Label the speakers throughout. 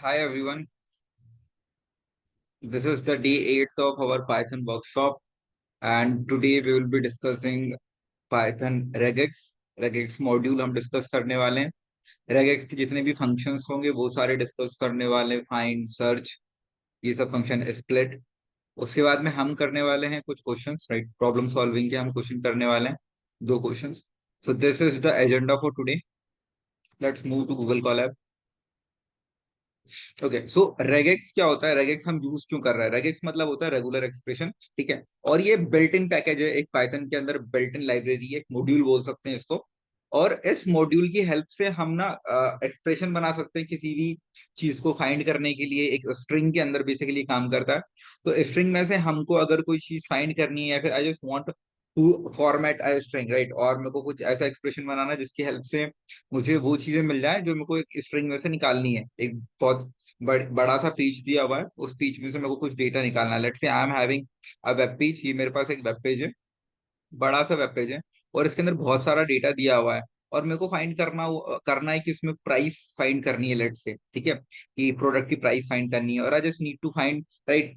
Speaker 1: Hi everyone, this is the day 8th of our Python workshop, and today we will be discussing Python regex. regex module हम discuss करने वाले हैं। regex के जितने भी functions होंगे वो सारे डिस्कस करने वाले, फाइंड, सर्च, ये सब फंक्शन, स्प्लिट। उसके बाद में हम करने वाले हैं कुछ क्वेश्चंस, राइट, प्रॉब्लम सॉल्विंग के हम क्वेश्चन करने वाले हैं, दो questions. So this is the agenda for today. Let's move to Google Colab. Okay, so regex क्या होता है, रेगेक्स हम यूज क्यों कर रहे हैं? रेगेक्स मतलब होता है रेगुलर एक्सप्रेशन, ठीक है। और ये बिल्ट इन पैकेज है, एक पाइथन के अंदर बिल्ट इन लाइब्रेरी है, एक मॉड्यूल बोल सकते हैं इसको। और इस मॉड्यूल की हेल्प से हम ना एक्सप्रेशन बना सकते हैं किसी भी चीज को फाइंड करने के लिए। एक स्ट्रिंग के अंदर बेसिकली काम करता है। तो स्ट्रिंग में से हमको अगर कोई चीज फाइंड करनी है, या फिर I just want to format a string, right, और मेरे को कुछ ऐसा एक्सप्रेशन बनाना है जिसकी हेल्प से मुझे वो चीजें मिल जाए जो मेरे को एक स्ट्रिंग में से निकालनी है। एक बहुत बड़ा सा पेज दिया हुआ है, उस पेज में से मेरे को कुछ डेटा निकालना है। लेट्स से I am having a web page, ये मेरे पास एक वेब पेज है, बड़ा सा वेब पेज है, और इसके अंदर बहुत सारा डेटा दिया हुआ है। और मेरे को फाइंड करना है कि उसमें प्राइस फाइंड करनी है, लेट्स से, ठीक है, कि प्रोडक्ट की प्राइस फाइंड करनी है। और I just need to find, right,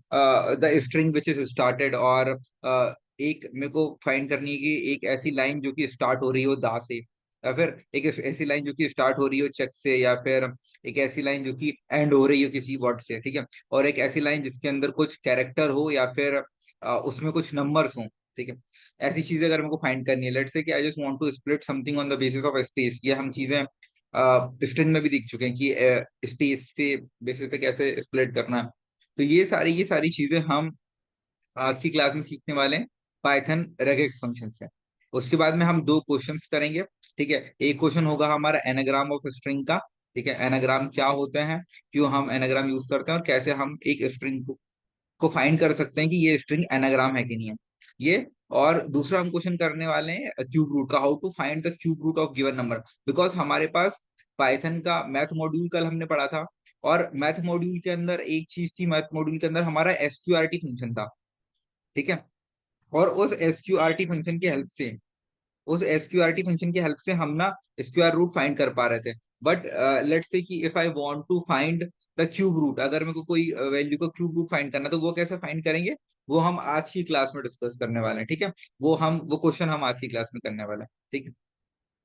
Speaker 1: the string which is started, और एक मेरे को फाइंड करनी है कि एक ऐसी लाइन जो कि स्टार्ट हो रही हो दा से, या फिर एक ऐसी लाइन जो कि स्टार्ट हो रही हो चेक से, या फिर एक ऐसी लाइन जो कि एंड हो रही हो किसी वर्ड से, ठीक है। और एक ऐसी लाइन जिसके अंदर कुछ कैरेक्टर हो, या फिर उसमें कुछ नंबर्स हो, ठीक है। ऐसी चीजें अगर मेरे को फाइंड करनी है, लेट्स से कि I just want to split something on the basis of space, ये हम चीजें स्ट्रिंग में भी दिख चुके हैं कि स्पेस के बेसिस पे कैसे स्प्लिट करना है। तो ये सारी चीजें हम आज की क्लास में सीखने वाले हैं पाइथन रेगेक्स फंक्शन से। उसके बाद में हम दो क्वेश्चंस करेंगे, ठीक है। एक क्वेश्चन होगा हमारा एनाग्राम ऑफ स्ट्रिंग का, ठीक है, एनाग्राम क्या होते हैं, क्यों हम एनाग्राम यूज करते हैं, और कैसे हम एक स्ट्रिंग को फाइंड कर सकते हैं कि ये स्ट्रिंग एनाग्राम है कि नहीं है ये। और दूसरा हम क्वेश्चन करने वाले हैं क्यूब रूट का, how to find the cube root of given number. Because हमारे पास पाइथन का मैथ मॉड्यूल कल हमने पढ़ा था, और मैथ मॉड्यूल के अंदर एक चीज थी, मैथ मॉड्यूल के अंदर हमारा एसक्यूआरटी फंक्शन था, ठीक है। और उस एसक्यूआरटी फंक्शन की हेल्प से हम ना स्क्वायर रूट फाइंड कर पा रहे थे। बट लेट्स से कि if I want to find the cube root, अगर मेरे को कोई वैल्यू का क्यूब रूट फाइंड करना है, तो वो कैसे फाइंड करेंगे, वो हम आज की क्लास में डिस्कस करने वाले हैं, ठीक है। वो क्वेश्चन हम आज की क्लास में करने वाले हैं, ठीक है।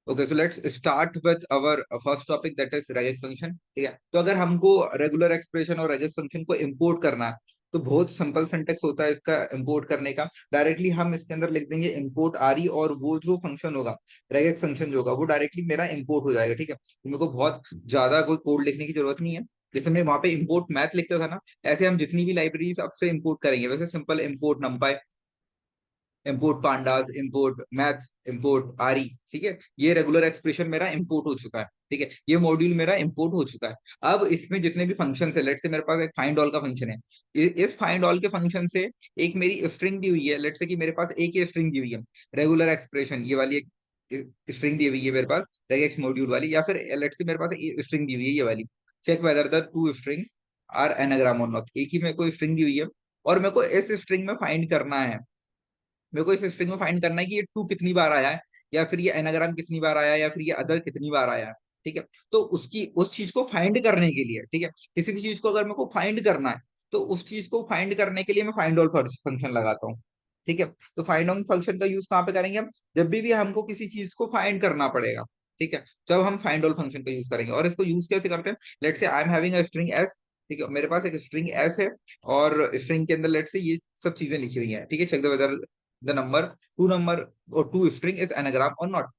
Speaker 1: Okay, so let's start with our first topic, that is regex function, ठीक है। तो अगर हमको रेगुलर एक्सप्रेशन और रेगेक्स फंक्शन को इंपोर्ट करना है, तो बहुत सिंपल सिंटेक्स होता है इसका इंपोर्ट करने का। डायरेक्टली हम इसके अंदर लिख देंगे इंपोर्ट आरई, और वो जो फंक्शन होगा, रेगेक्स फंक्शन जो होगा, वो डायरेक्टली मेरा इंपोर्ट हो जाएगा, ठीक है। तो मेरे को बहुत ज्यादा कोई कोड लिखने की जरूरत नहीं है। जैसे मैं वहां पे इंपोर्ट मैथ लिखता था ना, ऐसे हम जितनी भी लाइब्रेरीज अब से इंपोर्ट करेंगे, वैसे simple import नंपाई, import pandas, import math, import आरी, ठीक है। ये रेगुलर एक्सप्रेशन मेरा इंपोर्ट हो चुका है, ठीक है। ये मॉड्यूल मेरा इंपोर्ट हो चुका है। अब इसमें जितने भी फंक्शन है, लेट से मेरे पास एक फाइंड ऑल का फंक्शन है। इस फाइंड ऑल के फंक्शन से एक मेरी स्ट्रिंग दी हुई है, लेट से कि मेरे पास एक ही स्ट्रिंग दी हुई है, रेगुलर एक्सप्रेशन ये वाली एक स्ट्रिंग दी हुई है मेरे पास, रेगेक्स मॉड्यूल वाली, या फिर लेट से मेरे पास एक स्ट्रिंग दी हुई है ये वाली, check whether the two strings are anagram or not. एक ही मेरे को स्ट्रिंग दी हुई है, और मेरे को इस स्ट्रिंग में फाइंड करना है, मेरे को इस स्ट्रिंग में फाइंड करना है कि ये टू कितनी बार आया है, या फिर ये एनाग्राम कितनी बार आया है, या फिर ये अदर कितनी बार आया है, ठीक है। तो उसकी उस चीज को फाइंड करने के लिए, ठीक है, किसी भी चीज को अगर मेरे को फाइंड करना है, तो उस चीज को फाइंड करने के लिए मैं फाइंड ऑल फंक्शन लगाता हूँ, ठीक है। तो फाइंड ऑल फंक्शन का यूज कहाँ पे करेंगे हम? जब भी हमको किसी चीज को फाइंड करना पड़ेगा, ठीक है, जब हम फाइंड ऑल फंक्शन का यूज करेंगे। और इसको यूज कैसे करते हैं? लेट से I am having a string S, ठीक है, मेरे पास एक स्ट्रिंग एस है, और स्ट्रिंग के अंदर लेट से ये सब चीजें लिखी हुई हैं, ठीक है। Check the whether the number or two string is anagram or not,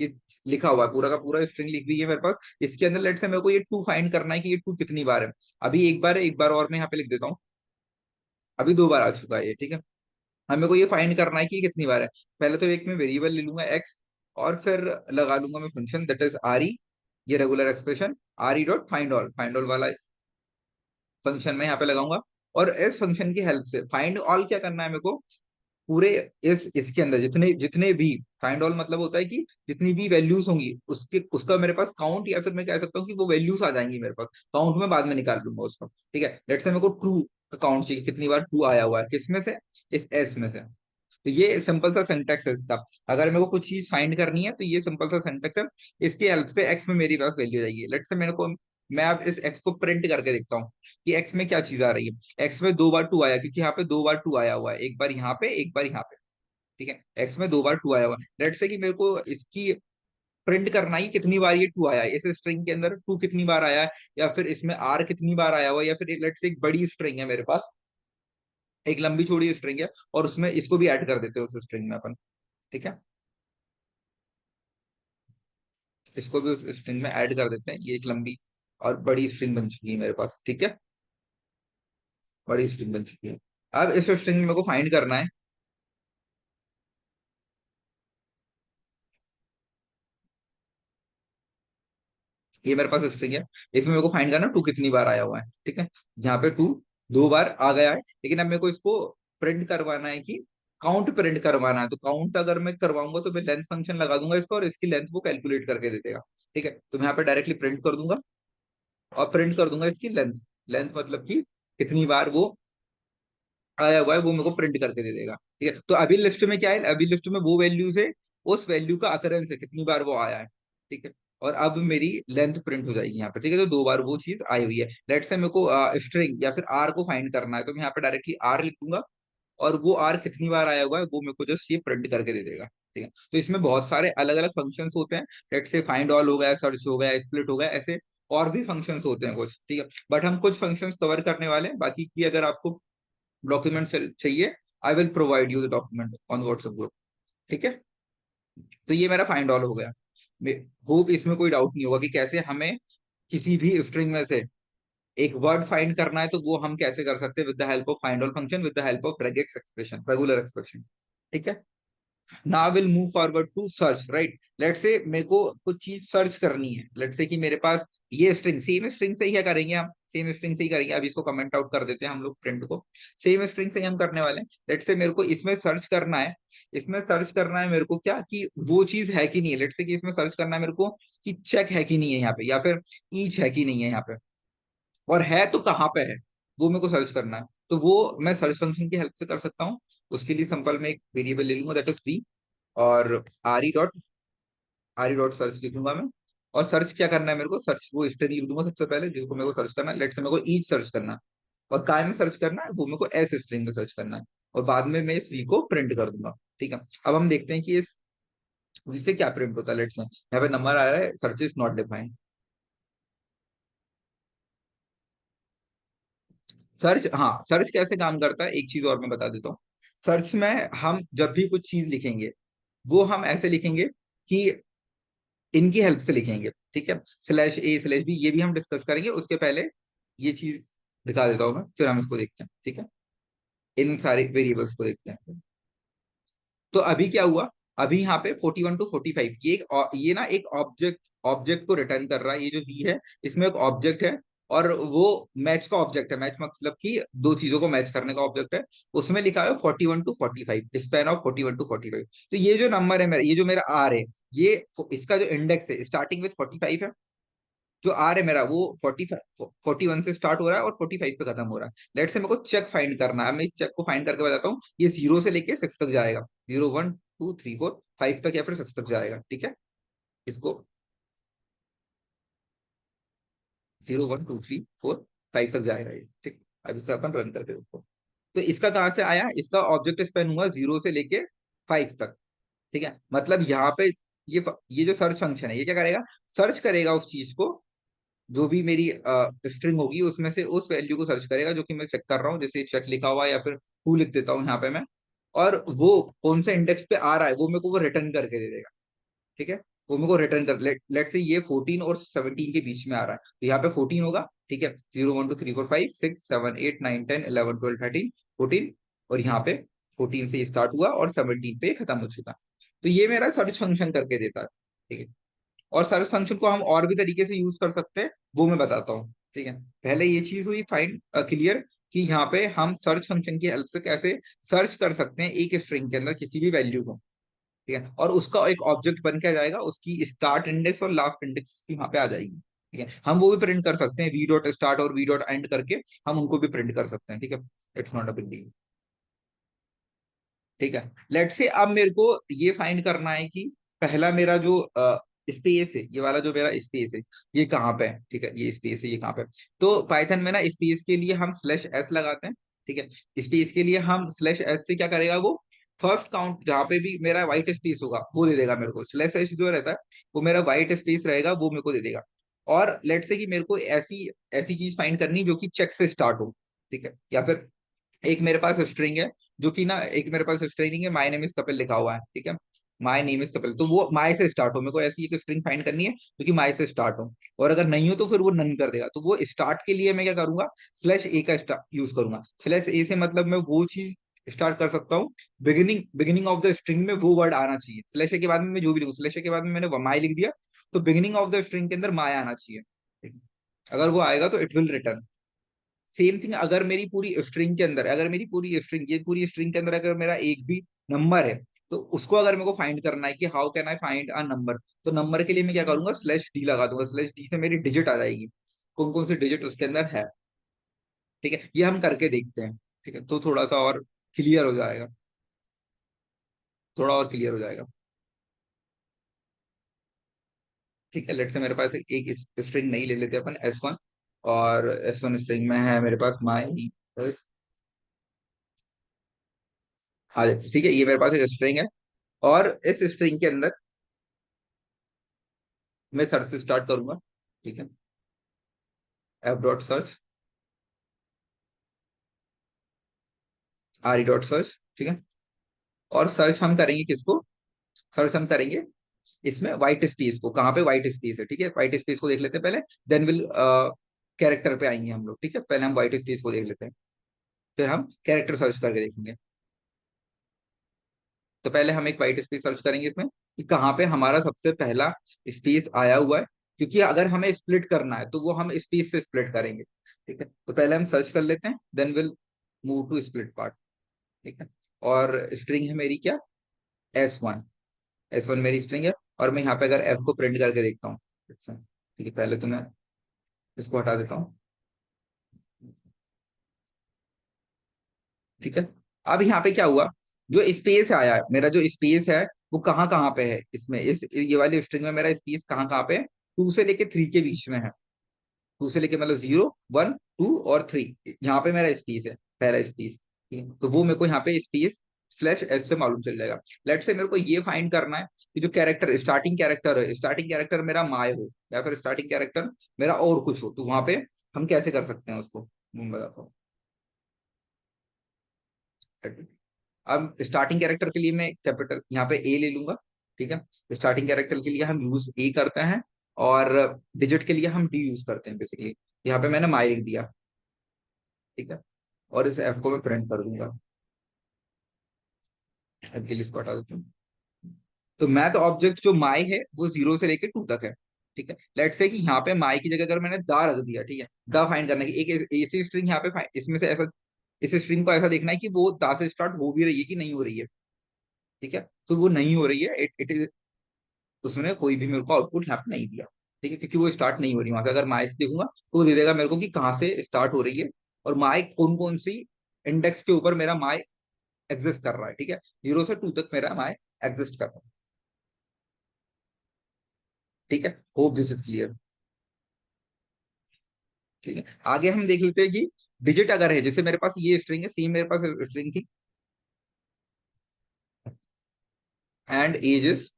Speaker 1: ये लिखा हुआ है, पूरा का पूरा स्ट्रिंग लिख दी है मेरे पास। इसके अंदर लेट से मेरे को ये टू फाइंड करना है कि ये टू कितनी बार है। अभी एक बार है, एक बार और मैं यहाँ पे लिख देता हूँ, अभी दो बार आ चुका है ये, ठीक है। अब मेरे को ये फाइंड करना है कि ये कितनी बार है। पहले तो एक मैं वेरिएबल ले लूंगा एक्स, और फिर लगा लूंगा मैं function, that is R E, ये regular expression, R E dot find all वाला फंक्शन मैं यहाँ पे लगाऊंगा। और इस फंक्शन की हेल्प से फाइंड ऑल क्या करना है मेरे को, पूरे इसके अंदर जितने जितने भी, फाइंड ऑल मतलब होता है कि जितनी भी वैल्यूज होंगी उसके उसका मेरे पास काउंट, या फिर मैं कह सकता हूँ कि वो वैल्यूज आ जाएंगी मेरे पास, काउंट में बाद में निकाल लूंगा उसका, ठीक है। लेट्स से मेरे को ट्रू काउंट चाहिए, कितनी बार टू आया हुआ है, किसमें से, इस एस में से। तो ये सिंपल सा सिंटेक्स है इसका। अगर मेरे को कुछ चीज फाइंड करनी है, तो ये सिंपल सा सिंटेक्स है, इसकी हेल्प से एक्स में मेरी पास वैल्यू जाएगी। लेट्स से मैं अब इस एक्स को प्रिंट करके देखता हूँ कि एक्स में क्या चीज आ रही है। एक्स में 2 बार 2 आया, क्योंकि यहाँ पे 2 बार 2 आया हुआ है, एक बार यहाँ पे एक बार यहाँ पे। ठीक है, एक्स में 2 बार 2 आया हुआ है। लेट्स से कि मेरे को इसकी प्रिंट करना है कितनी बार ये 2 आया है, इस स्ट्रिंग के अंदर 2 कितनी बार आया है, या फिर इसमें आर कितनी बार आया हुआ है, या फिर लेट्स से एक बड़ी स्ट्रिंग है मेरे पास, एक लंबी चौड़ी स्ट्रिंग है, और उसमें इसको भी ऐड कर देते हैं उस स्ट्रिंग में अपन। ठीक है, इसको भी उस स्ट्रिंग में ऐड कर देते हैं। ये एक लंबी और बड़ी स्ट्रिंग बन चुकी है मेरे पास। ठीक है, बड़ी स्ट्रिंग बन चुकी है। अब इस स्ट्रिंग में मेरे को फाइंड करना है, ये मेरे पास स्ट्रिंग है, इसमें मेरे को फाइंड करना 2 कितनी बार आया हुआ है। ठीक है, यहाँ पे 2 2 बार आ गया है, लेकिन अब मेरे को इसको प्रिंट करवाना है कि काउंट प्रिंट करवाना है। तो काउंट अगर मैं करवाऊंगा तो मैं लेंथ फंक्शन लगा दूंगा इसका, और इसकी लेंथ वो कैलकुलेट करके दे देगा। ठीक है, तो मैं यहाँ पे डायरेक्टली प्रिंट कर दूंगा, और प्रिंट कर दूंगा इसकी लेंथ। लेंथ मतलब कि कितनी बार वो आया हुआ है, वो मेरे को प्रिंट करके दे देगा। ठीक है, तो अभी लिस्ट में क्या है, अभी लिस्ट में वो वैल्यूज है, उस वैल्यू का अकरेंस है, कितनी बार वो आया है। ठीक है, और अब मेरी लेंथ प्रिंट हो जाएगी यहाँ पे। ठीक है, तो 2 बार वो चीज आई हुई है। लेट्स से मेरे को स्ट्रिंग या फिर आर को फाइंड करना है, तो मैं यहाँ पे डायरेक्टली आर लिखूंगा, और वो आर कितनी बार आया हुआ है वो मेरे को जस्ट ये प्रिंट करके दे देगा। ठीक है, तो इसमें बहुत सारे अलग अलग फंक्शंस होते हैं। लेट्स से फाइंड ऑल हो गया, सर्च हो गया, स्प्लिट हो गया, ऐसे और भी फंक्शंस होते हैं कुछ। ठीक है, बट हम कुछ फंक्शंस कवर करने वाले हैं, बाकी की अगर आपको डॉक्यूमेंट चाहिए, I will provide you the document on WhatsApp group. ठीक है, तो ये मेरा फाइंड ऑल हो गया। होप इसमें कोई डाउट नहीं होगा कि कैसे हमें किसी भी स्ट्रिंग में से एक वर्ड फाइंड करना है, तो वो हम कैसे कर सकते हैं with the help of find all function, with the help of regex expression, regular expression. ठीक है, now will move forward to search. Right, let's say मेरे को कुछ चीज सर्च करनी है। लेट्स से कि मेरे पास ये स्ट्रिंग, सेम स्ट्रिंग से ही क्या करेंगे हम, सेम स्ट्रिंग से ही करेंगे। अब इसको कमेंट आउट कर देते हैं हम लोग प्रिंट को, सेम स्ट्रिंग से ही हम करने वाले हैं। लेट्स से मेरे को इसमें सर्च करना है, इसमें सर्च करना है मेरे को क्या कि वो चीज है कि नहीं है। लेट्स से कि इसमें सर्च करना है मेरे को कि चेक है कि नहीं है यहाँ पे, या फिर ईच है कि नहीं है यहाँ पे, और है तो कहाँ पे है, वो मेरे को सर्च करना है। तो वो मैं सर्च फंक्शन की हेल्प से कर सकता हूँ। उसके लिए सिंपल मैं एक वेरिएबल ले लूंगा, दैट इज वी, और आर ई डॉट सर्च लिखूंगा मैं। और सर्च क्या करना है मेरे को, सर्च वो स्ट्रिंग लिख दूंगा सबसे पहले जिसको मेरे को सर्च करना है। लेट्स से मेरे को ईच सर्च करना है, और काय में सर्च करना है, वो मेरे को एस स्ट्रिंग में सर्च करना है, और बाद में मैं इस वी को प्रिंट कर दूंगा। ठीक है, अब हम देखते हैं कि इस वी से क्या प्रिंट होता है। लेट्स से यहाँ पे नंबर आ रहा है, search is not defined. Search, हाँ, सर्च कैसे काम करता है एक चीज और मैं बता देता हूँ। सर्च में हम जब भी कुछ चीज लिखेंगे, वो हम ऐसे लिखेंगे कि इनकी हेल्प से लिखेंगे। ठीक है, स्लैश ए स्लैश बी, ये भी हम डिस्कस करेंगे। उसके पहले ये चीज दिखा देता हूँ मैं, फिर हम इसको देखते हैं। ठीक है, इन सारे वेरिएबल्स को देखते हैं। तो अभी क्या हुआ, अभी यहाँ पे 41 टू 45, ये ना एक ऑब्जेक्ट ऑब्जेक्ट को रिटर्न कर रहा है। ये जो वी है, इसमें एक ऑब्जेक्ट है, और वो मैच का ऑब्जेक्ट है। मैच मतलब कि दो चीजों को मैच करने का ऑब्जेक्ट है। उसमें लिखा है 41 टू 45, स्पैन ऑफ 41 टू 45। तो ये जो नंबर है मेरा, ये जो मेरा आर है, ये इसका जो इंडेक्स है स्टार्टिंग विथ 45 है। जो आर है मेरा वो 41 से स्टार्ट हो रहा है और 45 पे खत्म हो रहा है। लेट से मेरे को चेक फाइंड करना है, मैं इस चेक को फाइंड करके बताता हूँ। ये 0 से लेके 6 तक जाएगा, 0 1 2 3 4 5 तक, या फिर 6 तक जाएगा। ठीक है, इसको 0 1 2 3 4 5 तक जाएगा ये। ठीक, अब इसे अपन रन करके देखो। तो इसका कहाँ से आया, इसका ऑब्जेक्ट स्पेन हुआ 0 से लेके 5 तक। ठीक है, मतलब यहाँ पे ये जो सर्च फंक्शन है, ये क्या करेगा, सर्च करेगा उस चीज को, जो भी मेरी स्ट्रिंग होगी उसमें से उस वैल्यू को सर्च करेगा जो कि मैं चेक कर रहा हूँ। जैसे चेक लिखा हुआ है, या फिर टू लिख देता हूँ यहाँ पे मैं, और वो कौन से इंडेक्स पे आ रहा है वो मेरे को वो रिटर्न करके दे देगा। ठीक है, वो मेरे को रिटर्न कर, लेट से ये 14 और 17 के बीच में आ रहा है, तो यहाँ पे 14 होगा। ठीक है, 0 1 2 3 4 5 6 7 8 9 10 11 12 13 14, और यहाँ पे 14 से स्टार्ट हुआ और 17 पे खत्म हो चुका। तो ये मेरा सर्च फंक्शन करके देता है। ठीक है, और सर्च फंक्शन को हम और भी तरीके से यूज कर सकते हैं, वो मैं बताता हूँ। ठीक है, पहले ये चीज हुई फाइंड क्लियर कि यहाँ पे हम सर्च फंक्शन की हेल्प से कैसे सर्च कर सकते हैं एक स्ट्रिंग के अंदर किसी भी वैल्यू को। ठीक है, और उसका एक ऑब्जेक्ट बन के आ जाएगा, उसकी स्टार्ट इंडेक्स और लास्ट इंडेक्स की वहां पे आ जाएगी। ठीक है, हम वो भी प्रिंट कर सकते हैं, वी डॉट स्टार्ट और वी डॉट एंड करके हम उनको भी प्रिंट कर सकते हैं। ठीक है, it's not a big deal. ठीक है, लेट से अब मेरे को ये फाइंड करना है कि पहला मेरा जो स्पेस है, ये वाला जो मेरा स्पेस है, ये कहाँ पे है, ठीक है, ये स्पेस है, ये कहाँ पे है। तो पाइथन में ना स्पेस के लिए हम स्लैश एस लगाते हैं, ठीक है। स्पेस के लिए हम स्लैश एस से क्या करेगा वो, फर्स्ट काउंट जहाँ पे भी मेरा व्हाइट स्पेस होगा वो दे देगा मेरे को। स्लैश एस जो रहता है वो मेरा व्हाइट स्पेस रहेगा, वो मेरे को दे देगा। और लेट से कि मेरे को ऐसी ऐसी चीज फाइंड करनी जो कि चेक से स्टार्ट हो, ठीक है। या फिर एक मेरे पास स्ट्रिंग है, जो कि ना, एक मेरे पास स्ट्रिंग है, माय नेम इज कपिल लिखा हुआ है, ठीक है। माय नेम इज कपिल, तो वो माय से स्टार्ट हो, मेरे को ऐसी एक स्ट्रिंग फाइंड करनी है जो कि माय से स्टार्ट हो। और अगर नहीं हो तो फिर वो नन कर देगा। तो वो स्टार्ट के लिए मैं क्या करूंगा, स्लैश ए का यूज करूंगा। स्लैश ए से मतलब मैं वो चीज स्टार्ट कर सकता हूँ, beginning beginning of the string में वो वर्ड आना चाहिए। स्लैश ए के बाद में मैं जो भी लिखूँ, स्लैश ए के बाद में मैंने माय लिख दिया, तो बिगिनिंग ऑफ द स्ट्रिंग के अंदर माय आना चाहिए, ठीक है? अगर वो आएगा तो it will return. Same thing अगर मेरी पूरी स्ट्रिंग के अंदर, अगर मेरी पूरी स्ट्रिंग, ये पूरी स्ट्रिंग के अंदर अगर मेरा एक भी नंबर है, तो उसको अगर मेरे को फाइंड करना है कि how can I find a number, तो नंबर के लिए मैं क्या करूंगा, स्लैश डी लगा दूंगा। स्लैश डी से मेरी डिजिट आ जाएगी, कौन कौन सी डिजिट उसके अंदर है, ठीक है। ये हम करके देखते हैं, ठीक है, तो थोड़ा सा और क्लियर हो जाएगा, थोड़ा और क्लियर हो जाएगा, ठीक है। लेट से मेरे पास एक स्ट्रिंग नहीं ले लेते अपन, S1, और S1 स्ट्रिंग में है मेरे पास माई, हाँ ठीक है, ये मेरे पास एक स्ट्रिंग है। और इस स्ट्रिंग के अंदर मैं सर्च से स्टार्ट करूंगा, ठीक है। F dot search, are E dot search, ठीक है। और सर्च हम करेंगे किसको, सर्च हम करेंगे इसमें व्हाइट स्पेस को, कहाँ पे व्हाइट स्पेस है, ठीक है। व्हाइट स्पेस को देख लेते हैं पहले, देन विल कैरेक्टर पे आएंगे हम लोग, ठीक है। पहले हम व्हाइट स्पेस को देख लेते हैं, फिर हम कैरेक्टर सर्च करके देखेंगे। तो पहले हम एक व्हाइट स्पेस सर्च करेंगे इसमें कि कहाँ पे हमारा सबसे पहला स्पेस आया हुआ है, क्योंकि अगर हमें स्प्लिट करना है तो वो हम स्पेस से स्प्लिट करेंगे, ठीक है। तो पहले हम सर्च कर लेते हैं, then will move to split part, ठीक है। और स्ट्रिंग है मेरी क्या, S1, S1 मेरी स्ट्रिंग है। और मैं यहाँ पे अगर F को प्रिंट करके देखता हूँ, अच्छा ठीक है, पहले तो मैं इसको हटा देता हूँ, ठीक है। अब यहाँ पे क्या हुआ, जो स्पेस आया है, मेरा जो स्पेस है वो कहाँ कहाँ पे है इसमें, इस ये वाली स्ट्रिंग में मेरा स्पेस कहाँ कहाँ पे है, 2 से लेके 3 के बीच में है। 2 से लेके मतलब 0, 1, 2 और 3, यहाँ पे मेरा स्पेस है, पहला स्पेस, ठीक है। तो वो मेरे को यहाँ पे स्पेस स्लैश एस से मालूम चल जाएगा। लेट से मेरे को ये फाइंड करना है कि जो कैरेक्टर, स्टार्टिंग कैरेक्टर है, स्टार्टिंग कैरेक्टर मेरा माय हो, या फिर स्टार्टिंग कैरेक्टर मेरा और कुछ हो, तो वहां पे हम कैसे कर सकते हैं उसको, मैं बताता हूँ। अब स्टार्टिंग कैरेक्टर के लिए मैं कैपिटल यहाँ पे ए ले लूंगा, ठीक है। स्टार्टिंग कैरेक्टर के लिए हम यूज ए करते हैं, और डिजिट के लिए हम डी यूज करते हैं बेसिकली। यहाँ पे मैंने माई लिख दिया, ठीक है। और इस एफ को मैं प्रिंट कर दूंगा, एफ के लिए इसको हटा देता हूँ। तो मैथ ऑब्जेक्ट जो माई है वो 0 से लेके 2 तक है, ठीक है। लेट्स से कि यहाँ पे माई की जगह अगर मैंने दा रख दिया, ठीक है, दा फाइंड करने की एक ऐसी स्ट्रिंग यहाँ पे इसमें से ऐसा, इस स्ट्रिंग को ऐसा देखना है कि वो दा से स्टार्ट हो भी रही है कि नहीं हो रही है, ठीक है। तो वो नहीं हो रही है, इट इज, उसने कोई भी मेरे को आउटपुट यहाँ पे नहीं दिया, ठीक है, क्योंकि वो स्टार्ट नहीं हो रही वहां से। अगर माई से देखूंगा तो वो दे देगा मेरे को कि कहाँ से स्टार्ट हो रही है, और माई कौन कौन सी इंडेक्स के ऊपर मेरा माई एग्जिस्ट कर रहा है, ठीक है। 0 से 2 तक मेरा माई एग्जिस्ट कर रहा है, ठीक है। होप दिस इज क्लियर, ठीक है। आगे हम देख लेते हैं कि डिजिट अगर है, जैसे मेरे पास ये स्ट्रिंग है, सेम मेरे पास स्ट्रिंग थी, एंड एज इज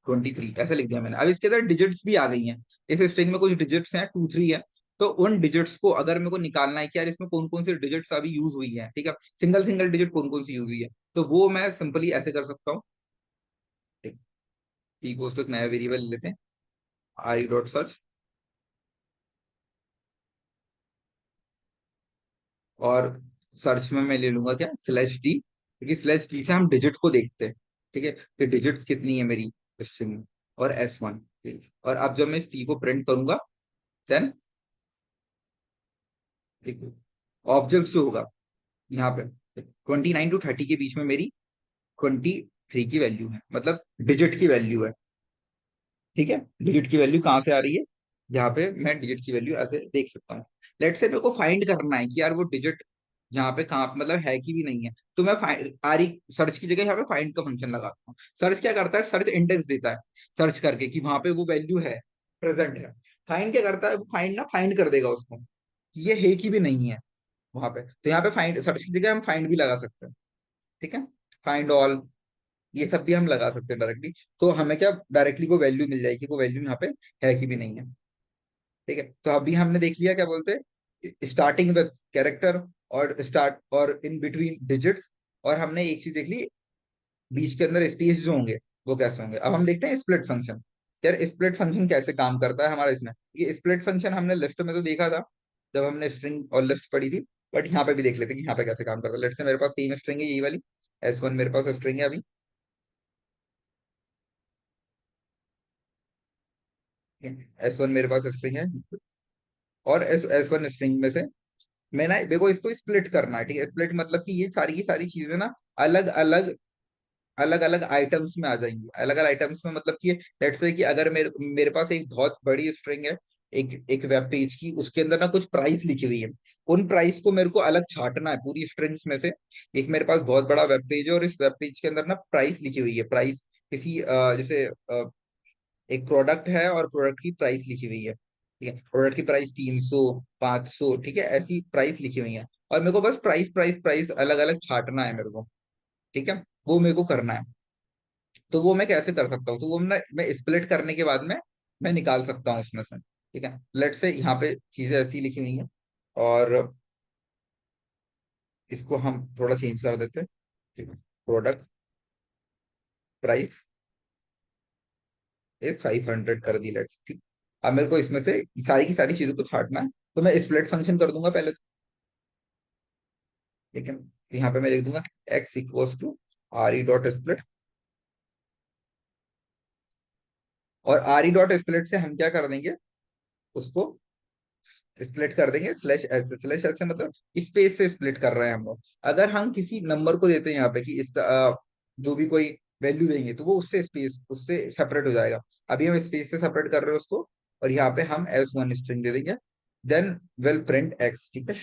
Speaker 1: 23, ऐसा लिख दिया मैंने। अब इसके अंदर डिजिट्स भी आ गई हैं, इस स्ट्रिंग में कुछ डिजिट्स हैं, 2 3 है। तो उन डिजिट्स को अगर मेरे को निकालना है कि यार इसमें कौन कौन सी डिजिट्स अभी यूज हुई है, ठीक है, सिंगल सिंगल डिजिट कौन कौन सी यूज हुई है, तो वो मैं सिंपली ऐसे कर सकता हूँ। पी को एक नया वेरिएबल लेते हैं, आई डॉट सर्च, और सर्च में मैं ले लूंगा क्या, स्लैश डी, क्योंकि स्लैश डी से हम डिजिट को देखते हैं, ठीक है, कि डिजिट्स कितनी है मेरी स्ट्रिंग में। और S1, और अब जब मैं इस टी को प्रिंट करूंगा, देन ऑब्जेक्ट जो होगा यहाँ पे 29 to 30 के बीच में मेरी 23 की वैल्यू है, मतलब डिजिट की वैल्यू है, ठीक है। डिजिट की वैल्यू कहाँ से आ रही है, जहाँ पे मैं डिजिट की वैल्यू ऐसे देख सकता हूँ। लेट से मेरे को फाइंड करना है कि यार वो डिजिट जहाँ पे कहाँ मतलब है कि भी नहीं है, तो मैं फाइंड आरी सर्च की जगह यहाँ पे फाइंड का फंक्शन लगाता हूँ। सर्च क्या करता है, सर्च इंडेक्स देता है सर्च करके कि वहां पे वो वैल्यू है, प्रेजेंट है। फाइंड क्या करता है, वो फाइंड ना फाइंड कर देगा उसको कि ये है कि भी नहीं है वहां पे। तो यहाँ पे फाइंड सर्च की जगह हम फाइंड भी लगा सकते हैं, ठीक है। फाइंड ऑल, ये सब भी हम लगा सकते हैं डायरेक्टली। तो हमें क्या डायरेक्टली वो वैल्यू मिल जाएगी, वो वैल्यू यहाँ पे है कि भी नहीं है, ठीक है। तो अभी हमने देख लिया क्या बोलते हैं, स्टार्टिंग विद कैरेक्टर और स्टार्ट और इन बिटवीन डिजिट्स। और हमने एक चीज देख ली, बीच के अंदर स्पेस जो होंगे वो कैसे होंगे। अब हम देखते हैं स्प्लिट फंक्शन। यार स्प्लिट फंक्शन कैसे काम करता है हमारा इसमें। ये स्प्लिट फंक्शन हमने लिस्ट में तो देखा था जब हमने स्ट्रिंग और लिस्ट पढ़ी थी, बट यहाँ पे भी देख लेते हैं कि यहाँ पे कैसे काम करता है। लेट्स से मेरे पास सेम स्ट्रिंग है, यही वाली S1 मेरे पास स्ट्रिंग है अभी, S1 मेरे पास स्ट्रिंग है। और S1 स्ट्रिंग में से मैं ना देखो इसको स्प्लिट करना है, ठीक है। स्प्लिट मतलब कि ये सारी की सारी चीजें ना अलग अलग अलग अलग आइटम्स में आ जाएंगी। अलग अलग आइटम्स में मतलब कि लेट्स से कि अगर मेरे मेरे पास एक बहुत बड़ी स्ट्रिंग है, एक एक वेब पेज की, उसके अंदर ना कुछ प्राइस लिखी हुई है। उन प्राइस को मेरे को अलग छांटना है पूरी स्ट्रिंग्स में से। एक मेरे पास बहुत बड़ा वेब पेज है और इस वेब पेज के अंदर ना प्राइस लिखी हुई है। प्राइस किसी जैसे एक प्रोडक्ट है और प्रोडक्ट की प्राइस लिखी हुई है, ठीक है। प्रोडक्ट की प्राइस 300, 500, ठीक है, ऐसी प्राइस लिखी हुई है। और मेरे को बस प्राइस प्राइस प्राइस अलग अलग छांटना है मेरे को, ठीक है। वो मेरे को करना है। तो वो मैं कैसे कर सकता हूँ, तो वो मैं स्प्लिट करने के बाद में मैं निकाल सकता हूँ इसमें से, ठीक है। लेट से यहाँ पे चीजें ऐसी लिखी हुई हैं और इसको हम थोड़ा चेंज कर देते हैं, ठीक है। प्रोडक्ट प्राइस इज 500 कर दी, लेट्स, ठीक। अब मेरे को इसमें से सारी की सारी चीजों को छांटना है, तो मैं स्प्लिट फंक्शन कर दूंगा पहले तो, ठीक है। तो यहाँ पे मैं लिख दूंगा x equals to R E dot split. और आर ई डॉट स्प्लिट से हम क्या कर देंगे, उसको स्प्लिट कर देंगे स्लैश एस से। स्लैश एस से मतलब स्पेस से स्प्लिट कर रहे हैं हम लोग। अगर हम किसी नंबर को देते हैं यहाँ पे कि इस जो भी कोई वैल्यू देंगे तो वो उससे स्पेस उससे सेपरेट हो जाएगा। अभी हम स्पेस से सेपरेट कर रहे हैं उसको, और यहाँ पे हम S1 स्ट्रिंग दे देंगे। देन विल प्रिंट एक्स, ठीक है।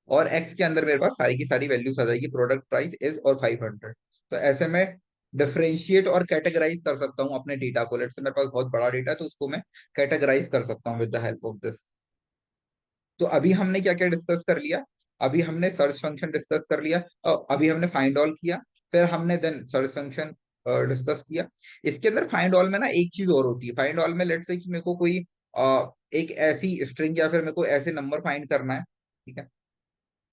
Speaker 1: और एक्स के अंदर मेरे पास सारी की सारी वैल्यूज आ जाएगी, प्रोडक्ट प्राइस इज और 500। तो ऐसे में डिफरेंशिएट और कैटेगराइज कर सकता हूँ अपने डेटा को। लेट्स से मेरे पास बहुत बड़ा डेटा है तो उसको मैं कैटेगराइज कर सकता हूँ with the help of this. तो अभी हमने क्या क्या डिस्कस कर लिया, अभी हमने सर्च फंक्शन डिस्कस कर लिया, और अभी हमने फाइंड ऑल किया, फिर हमने देन सर्च फंक्शन डिस्कस किया। इसके अंदर फाइंड ऑल में ना एक चीज और होती है। फाइंड ऑल में लेट्स से कि मेरे को कोई एक ऐसी स्ट्रिंग या फिर मेरे को ऐसे नंबर फाइंड करना है, ठीक है।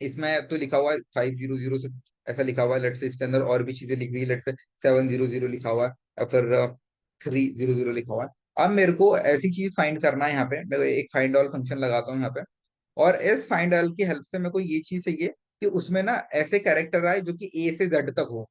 Speaker 1: इसमें तो लिखा हुआ है 500 से ऐसा लिखा हुआ है। लेट्स से इसके अंदर और भी चीजें लिखी हुई है, लेट्स से 700 लिखा हुआ है या फिर 300 लिखा हुआ है। अब मेरे को ऐसी चीज फाइंड करना है, यहाँ पे मैं एक फाइंड ऑल फंक्शन लगाता हूँ यहाँ पे। और इस फाइंड ऑल की हेल्प से मेरे को ये चीज चाहिए कि उसमें ना ऐसे कैरेक्टर आए जो कि A से Z तक हो,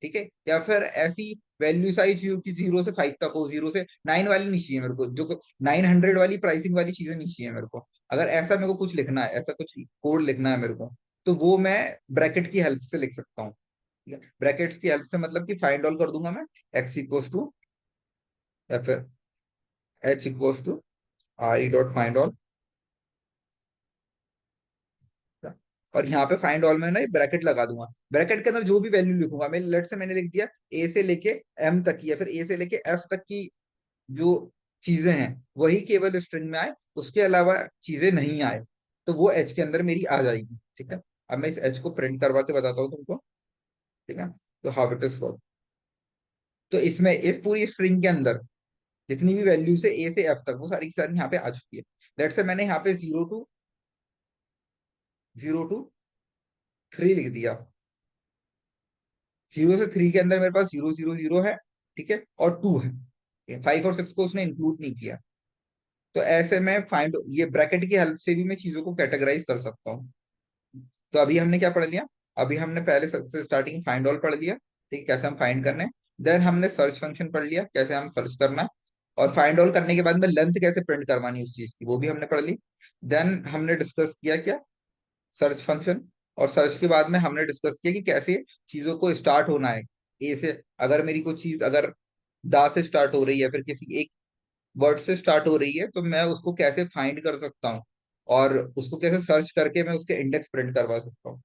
Speaker 1: ठीक है। या फिर ऐसी वैल्यू साइज जो कि 0 से 5 तक हो, 0 से 9 वाली नहीं चाहिए मेरे को, जो 900 वाली प्राइसिंग वाली चीजें नहीं चाहिए मेरे को। अगर ऐसा मेरे को कुछ लिखना है, ऐसा कुछ कोड लिखना है मेरे को, तो वो मैं ब्रैकेट की हेल्प से लिख सकता हूँ, ठीक है। ब्रैकेट्स की हेल्प से मतलब कि फाइंड ऑल कर दूंगा मैं x इक्वल्स टू या फिर h equals to R E dot find all. और यहाँ पे फाइंड ऑल में ना ब्रैकेट लगा दूंगा। ब्रैकेट के अंदर जो भी वैल्यू लिखूंगा मैं, लेट से मैंने लिख दिया ए से लेके एम तक की या फिर ए से लेके एफ तक की जो चीजें हैं वही केवल स्ट्रिंग में आए, उसके अलावा चीजें नहीं आए, तो वो एच के अंदर मेरी आ जाएगी, ठीक है। अब मैं इस एच को प्रिंट करवा के बताता हूँ तुमको, ठीक है। तो हाउ इट इज वर्क, तो इसमें इस पूरी स्ट्रिंग के अंदर जितनी भी वैल्यू से ए से एफ तक वो सारी की सारी यहाँ पे आ चुकी है। लेट से मैंने यहाँ पे 0 to 3 लिख दिया। 0 से 3 के अंदर मेरे पास 0 0 0 है, ठीक है, और 2 है। 5 और 6 को उसने इंक्लूड नहीं किया। तो ऐसे में फाइंड ये ब्रैकेट की हेल्प से भी मैं चीजों को कैटेगराइज कर सकता हूँ। तो अभी हमने क्या पढ़ लिया, अभी हमने पहले सबसे स्टार्टिंग फाइंड ऑल पढ़ लिया, ठीक है, कैसे हम फाइंड करने हैं। देन हमने सर्च फंक्शन पढ़ लिया, कैसे हम सर्च करना है। और फाइंड ऑल करने के बाद में लेंथ कैसे प्रिंट करवानी है उस चीज की, वो भी हमने पढ़ ली। देन हमने डिस्कस किया क्या, सर्च फंक्शन। और सर्च के बाद में हमने डिस्कस किया कि कैसे चीजों को स्टार्ट होना है ए से। अगर मेरी कोई चीज अगर दा से स्टार्ट हो रही है, फिर किसी एक वर्ड से स्टार्ट हो रही है, तो मैं उसको कैसे फाइंड कर सकता हूँ, और उसको कैसे सर्च करके मैं उसके इंडेक्स प्रिंट करवा सकता हूँ।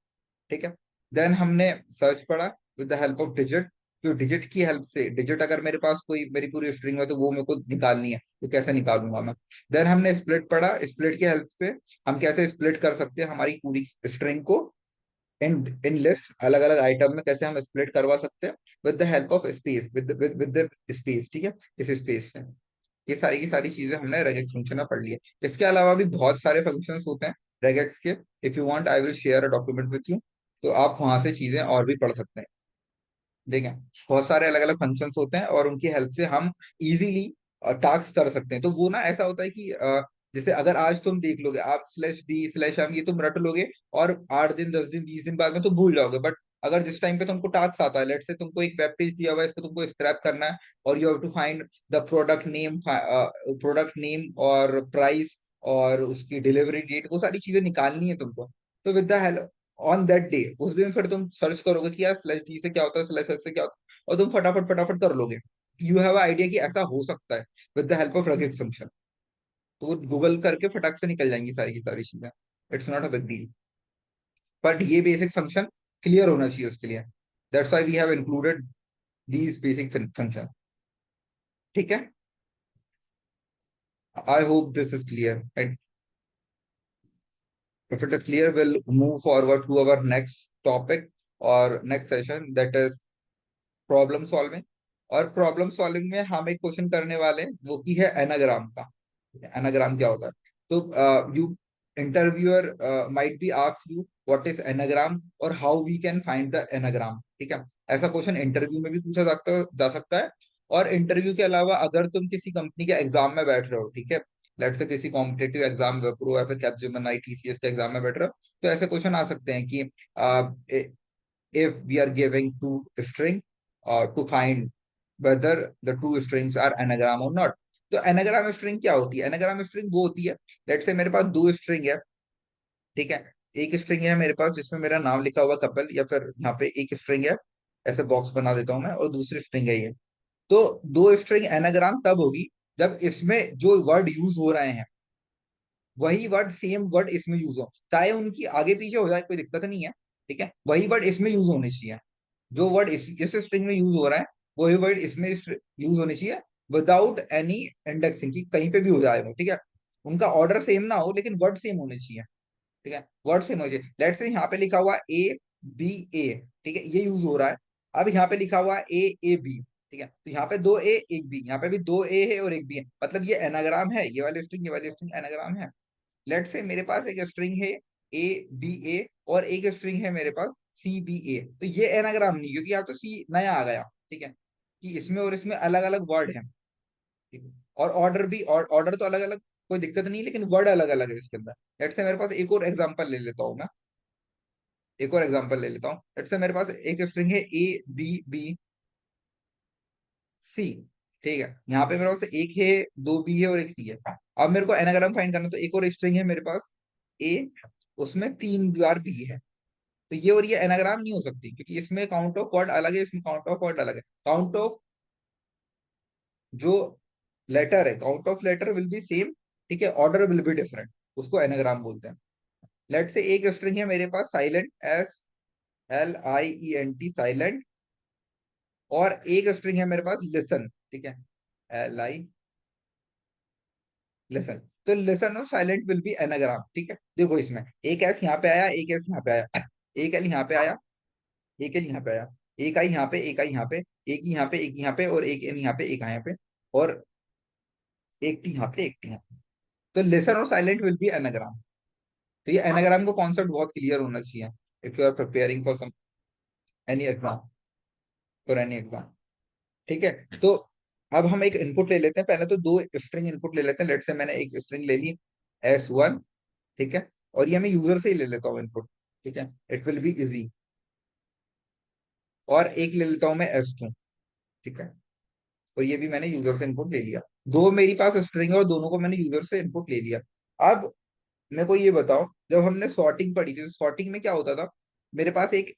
Speaker 1: ठीक है। देन हमने सर्च पढ़ा with the help of digit. तो डिजिट की हेल्प से, डिजिट अगर मेरे पास कोई मेरी पूरी स्ट्रिंग है तो वो मेरे को निकालनी है, तो कैसे निकालूंगा मैं। देन हमने स्प्लिट पढ़ा, स्प्लिट की हेल्प से हम कैसे स्प्लिट कर सकते हैं हमारी पूरी स्ट्रिंग को इन इन लिस्ट, अलग अलग आइटम में कैसे हम स्प्लिट करवा सकते हैं with the help of space, with the space. ठीक है, इस स्पेस से। ये सारी की सारी चीजें हमने रेगेक्स फंक्शन में पढ़ ली है। इसके अलावा भी बहुत सारे फंक्शंस होते हैं रेगेक्स के। If you want I will share a document with you, तो आप वहां से चीजें और भी पढ़ सकते हैं। देखें, बहुत सारे अलग अलग फंक्शंस होते हैं और उनकी हेल्प से हम इजीली टास्क कर सकते हैं। तो वो ना ऐसा होता है कि जैसे अगर आज तुम देख लोगे, आप स्लैश डी स्लैश एम ये तुम रट लोगे और 8 दिन 10 दिन 20 दिन बाद में तुम भूल जाओगे। बट अगर जिस टाइम पे तुमको टास्क आता है, लेट से तुमको एक वेब पेज दिया हुआ है, इसको तुमको स्क्रैप करना है और you have to find the product name और प्राइस और उसकी डिलीवरी डेट, वो सारी चीजें निकालनी है तुमको। तो with the help on that day, उस दिन फिर तुम सर्च करोगे कि यार स्लैश डी से क्या होता है, स्लैश एल से क्या होता है, और तुम फटाफट फटाफट कर लोगे। यू हैव आइडिया कि ऐसा हो सकता है with the help of regex function. तो वो गूगल करके फटाक से निकल जाएंगी सारी की सारी चीजें। It's not a big deal. But ये बेसिक फंक्शन क्लियर होना चाहिए उसके लिए। That's why we have included these basic function. ठीक है, I hope this is clear. If it is clear, we'll move forward to our next topic or next session, that is problem solving. और problem solving में हम एक question करने वाले हैं, वो की है एनाग्राम का। एनाग्राम क्या होता है? तो you interviewer might be ask you what is anagram और how we can find the anagram. ठीक है, ऐसा क्वेश्चन इंटरव्यू में भी पूछा जा सकता है। और इंटरव्यू के अलावा अगर तुम किसी कंपनी के एग्जाम में बैठ रहे हो, ठीक है, लेट से किसी कॉम्पिटेटिव एग्जाम, प्रो या फिर कैपजेमिनी टीसीएस के एग्जाम में बैठ रहे हो, तो ऐसे क्वेश्चन आ सकते हैं कि if we are giving two string to find whether the two strings are anagram or not। तो एनाग्राम स्ट्रिंग क्या होती है? एनाग्राम स्ट्रिंग वो होती है, लेट से मेरे पास दो स्ट्रिंग है। ठीक है, एक स्ट्रिंग है मेरे पास जिसमें मेरा नाम लिखा हुआ कपल, या फिर यहाँ पे एक स्ट्रिंग है, ऐसे बॉक्स बना देता हूं मैं, और दूसरी स्ट्रिंग है ये। तो दो स्ट्रिंग एनाग्राम तब होगी जब इसमें जो वर्ड यूज हो रहे हैं वही वर्ड, सेम वर्ड इसमें यूज हो, चाहे उनकी आगे पीछे हो जाए, कोई दिक्कत नहीं है। ठीक है, वही वर्ड इसमें यूज होने चाहिए। जो वर्ड इस स्ट्रिंग में यूज हो रहा है वही वर्ड इसमें यूज होने चाहिए, विदाउट एनी इंडेक्सिंग की, कहीं पे भी हो जाए वो। ठीक है, उनका ऑर्डर सेम ना हो लेकिन वर्ड सेम होने चाहिए। ठीक है, वर्ड सेम होने चाहिए। लेट्स से यहाँ पे लिखा हुआ ए बी ए, ठीक है, ये यूज हो रहा है। अब यहाँ पे लिखा हुआ ए ए बी, ठीक है, तो यहाँ पे दो ए एक बी, यहाँ पे भी दो ए है और एक बी है, मतलब ये एनाग्राम है। ये वाली स्ट्रिंग, ये वाली स्ट्रिंग एनाग्राम है। लेट से मेरे पास एक स्ट्रिंग है ए बी ए और एक स्ट्रिंग है मेरे पास सी बी ए, तो ये एनाग्राम नहीं, क्योंकि यहाँ तो सी नया आ गया। ठीक है, कि इसमें और इसमें अलग अलग वर्ड है। ठीक है, और ऑर्डर भी, ऑर्डर तो अलग अलग, कोई दिक्कत नहीं, लेकिन वर्ड अलग अलग है इसके अंदर। लेट से मेरे पास एक और एग्जांपल ले लेता हूँ मैं, एक और एग्जांपल ले लेता हूँ। लेट से मेरे पास एक स्ट्रिंग है ए बी बी सी। ठीक है, यहाँ पे मेरे पास एक है, दो बी है और एक सी है। अब मेरे को एनाग्राम फाइंड करना, तो एक और स्ट्रिंग है मेरे पास ए, उसमें 3 बार बी है। तो ये और ये एनाग्राम नहीं हो सकती, क्योंकि इसमें काउंट ऑफ वर्ड अलग है, इसमें काउंट ऑफ वर्ड अलग है। काउंट ऑफ जो लेटर है, count of letter will be same, ठीक है, ऑर्डर विल बी डिफरेंट, उसको एनाग्राम बोलते हैं। लेट से एक स्ट्रिंग है मेरे पास silent, S L I E N T silent, और एक स्ट्रिंग है मेरे पास लिसन। ठीक है, एल आई लिसन। तो लिसन और साइलेंट विल बी एनाग्राम। ठीक है, देखो इसमें एक एस यहाँ पे आया, एक एस यहाँ पे आया, एक एल यहाँ पे आया, एक एल यहाँ पे आया, एक आई यहाँ पे, एक आई यहाँ पे, एक यहाँ पे, एक यहाँ पे, और एक एन यहाँ पे, एक यहाँ पे, और एक टी यहाँ पे, एक टी यहाँ पे। तो लिसन और साइलेंट विल बी एनाग्राम। तो ये एनाग्राम का कॉन्सेप्ट बहुत क्लियर होना चाहिए if you are preparing for some any exam, for any exam. ठीक है, तो अब हम एक इनपुट ले लेते हैं। पहले तो दो स्ट्रिंग इनपुट ले लेते हैं। लेट से मैंने एक स्ट्रिंग ले ली S1, ठीक है, और ये मैं यूजर से ही ले लेता हूँ इनपुट। ठीक है, इट विल बी इजी। और एक ले लेता हूँ मैं S2, ठीक है, और ये भी मैंने यूजर से इनपुट ले लिया। दो मेरी पास स्ट्रिंग है और दोनों को मैंने यूजर से इनपुट ले लिया। अब मेरे को ये बताओ, जब हमने सॉर्टिंग पढ़ी थी, तो सॉर्टिंग में क्या होता था? मेरे पास एक